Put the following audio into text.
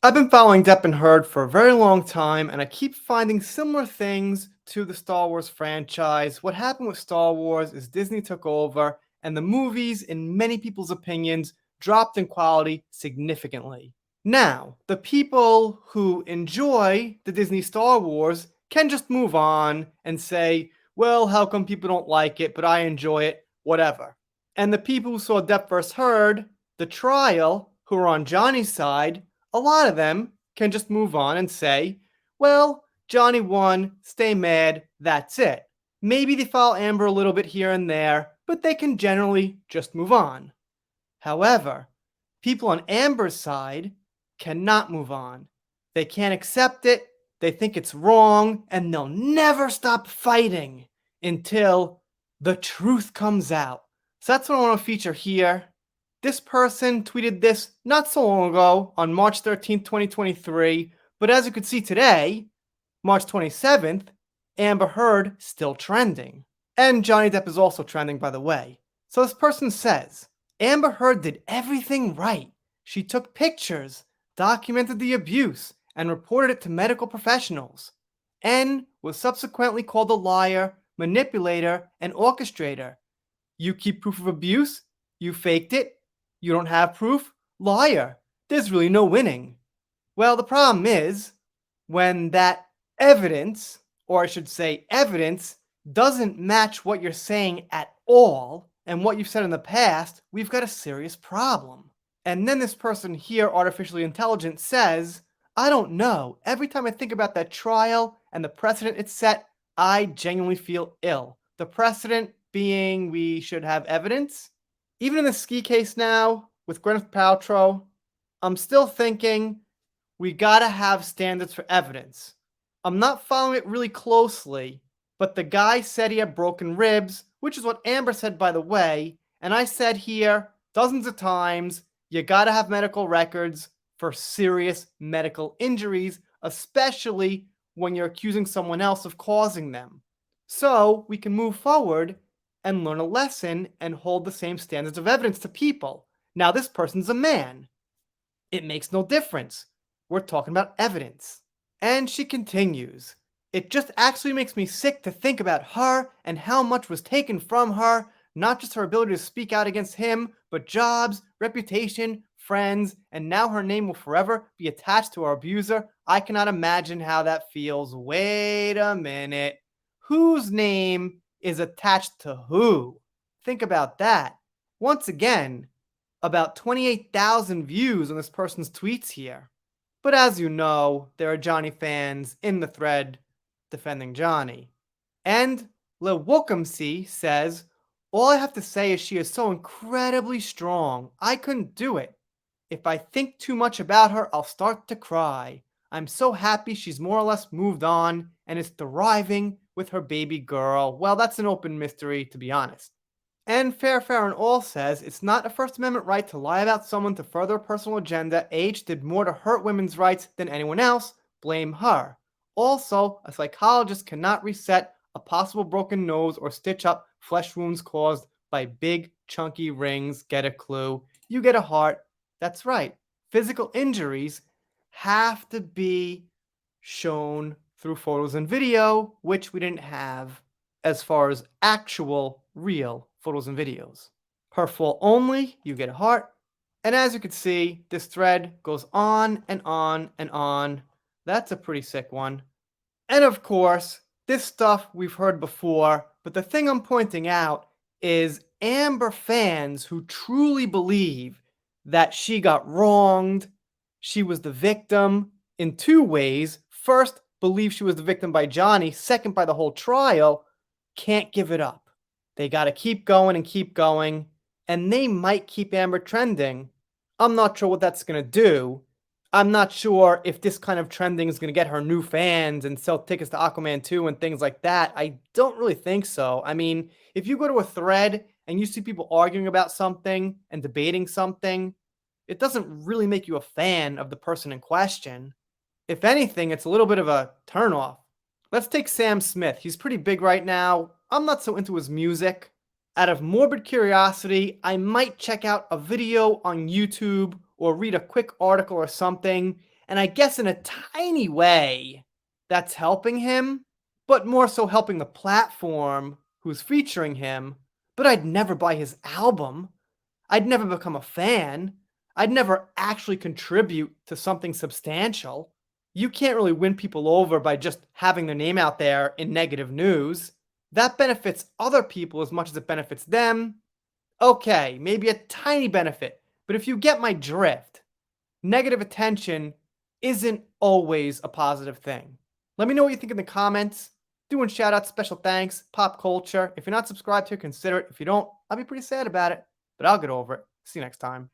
I've been following Depp and Heard for a very long time, and I keep finding similar things to the Star Wars franchise. What happened with Star Wars is Disney took over, and the movies, in many people's opinions, dropped in quality significantly. Now, the people who enjoy the Disney Star Wars can just move on and say, well, how come people don't like it, but I enjoy it, whatever. And the people who saw Depp vs. Heard, the trial, who are on Johnny's side, a lot of them can just move on and say, well, Johnny won, stay mad, that's it. Maybe they follow Amber a little bit here and there, but they can generally just move on. However, people on Amber's side cannot move on. They can't accept it, they think it's wrong, and they'll never stop fighting until the truth comes out. So that's what I want to feature here. This person tweeted this not so long ago on March 13th, 2023, but as you can see today, March 27th, Amber Heard still trending. And Johnny Depp is also trending, by the way. So this person says, Amber Heard did everything right. She took pictures, documented the abuse, and reported it to medical professionals, and was subsequently called a liar, manipulator, and orchestrator. You keep proof of abuse? You faked it? You don't have proof? Liar. There's really no winning. Well, the problem is, when that evidence, or I should say evidence, doesn't match what you're saying at all, and what you've said in the past, we've got a serious problem. And then this person here, artificially intelligent, says, I don't know. Every time I think about that trial and the precedent it set, I genuinely feel ill. The precedent being we should have evidence. Even in the ski case now, with Gwyneth Paltrow, I'm still thinking we gotta have standards for evidence. I'm not following it really closely, but the guy said he had broken ribs, which is what Amber said, by the way, and I said here dozens of times, you gotta have medical records for serious medical injuries, especially when you're accusing someone else of causing them. So we can move forward and learn a lesson and hold the same standards of evidence to people. Now, this person's a man. It makes no difference. We're talking about evidence. And she continues, it just actually makes me sick to think about her and how much was taken from her, not just her ability to speak out against him, but jobs, reputation, friends, and now her name will forever be attached to our abuser. I cannot imagine how that feels. Wait a minute. Whose name is attached to who? Think about that. Once again, about 28,000 views on this person's tweets here. But as you know, there are Johnny fans in the thread defending Johnny. And LeWokumsey says, all I have to say is she is so incredibly strong. I couldn't do it. If I think too much about her, I'll start to cry. I'm so happy she's more or less moved on and is thriving with her baby girl. Well, that's an open mystery, to be honest. And Fair and All says, it's not a First Amendment right to lie about someone to further a personal agenda. Age did more to hurt women's rights than anyone else. Blame her. Also, a psychologist cannot reset a possible broken nose or stitch up flesh wounds caused by big, chunky rings. Get a clue. You get a heart. That's right. Physical injuries have to be shown through photos and video, which we didn't have as far as actual, real photos and videos. Her fault only, you get a heart. And as you can see, this thread goes on and on and on. That's a pretty sick one. And of course, this stuff we've heard before, but the thing I'm pointing out is Amber fans who truly believe that she got wronged, she was the victim in two ways. First, believe she was the victim by Johnny. Second, by the whole trial, can't give it up. They got to keep going and keep going, and they might keep Amber trending. I'm not sure what that's going to do. I'm not sure if this kind of trending is going to get her new fans and sell tickets to Aquaman 2 and things like that. I don't really think so. I mean, if you go to a thread and you see people arguing about something and debating something, it doesn't really make you a fan of the person in question. If anything, it's a little bit of a turnoff. Let's take Sam Smith. He's pretty big right now. I'm not so into his music. Out of morbid curiosity, I might check out a video on YouTube or read a quick article or something, And I guess in a tiny way, that's helping him, but more so helping the platform who's featuring him. But I'd never buy his album. I'd never become a fan. I'd never actually contribute to something substantial. You can't really win people over by just having their name out there in negative news. That benefits other people as much as it benefits them. Okay, maybe a tiny benefit, but if you get my drift, negative attention isn't always a positive thing. Let me know what you think in the comments. Doing shout outs, special thanks, pop culture. If you're not subscribed here, consider it. If you don't, I'll be pretty sad about it, but I'll get over it. See you next time.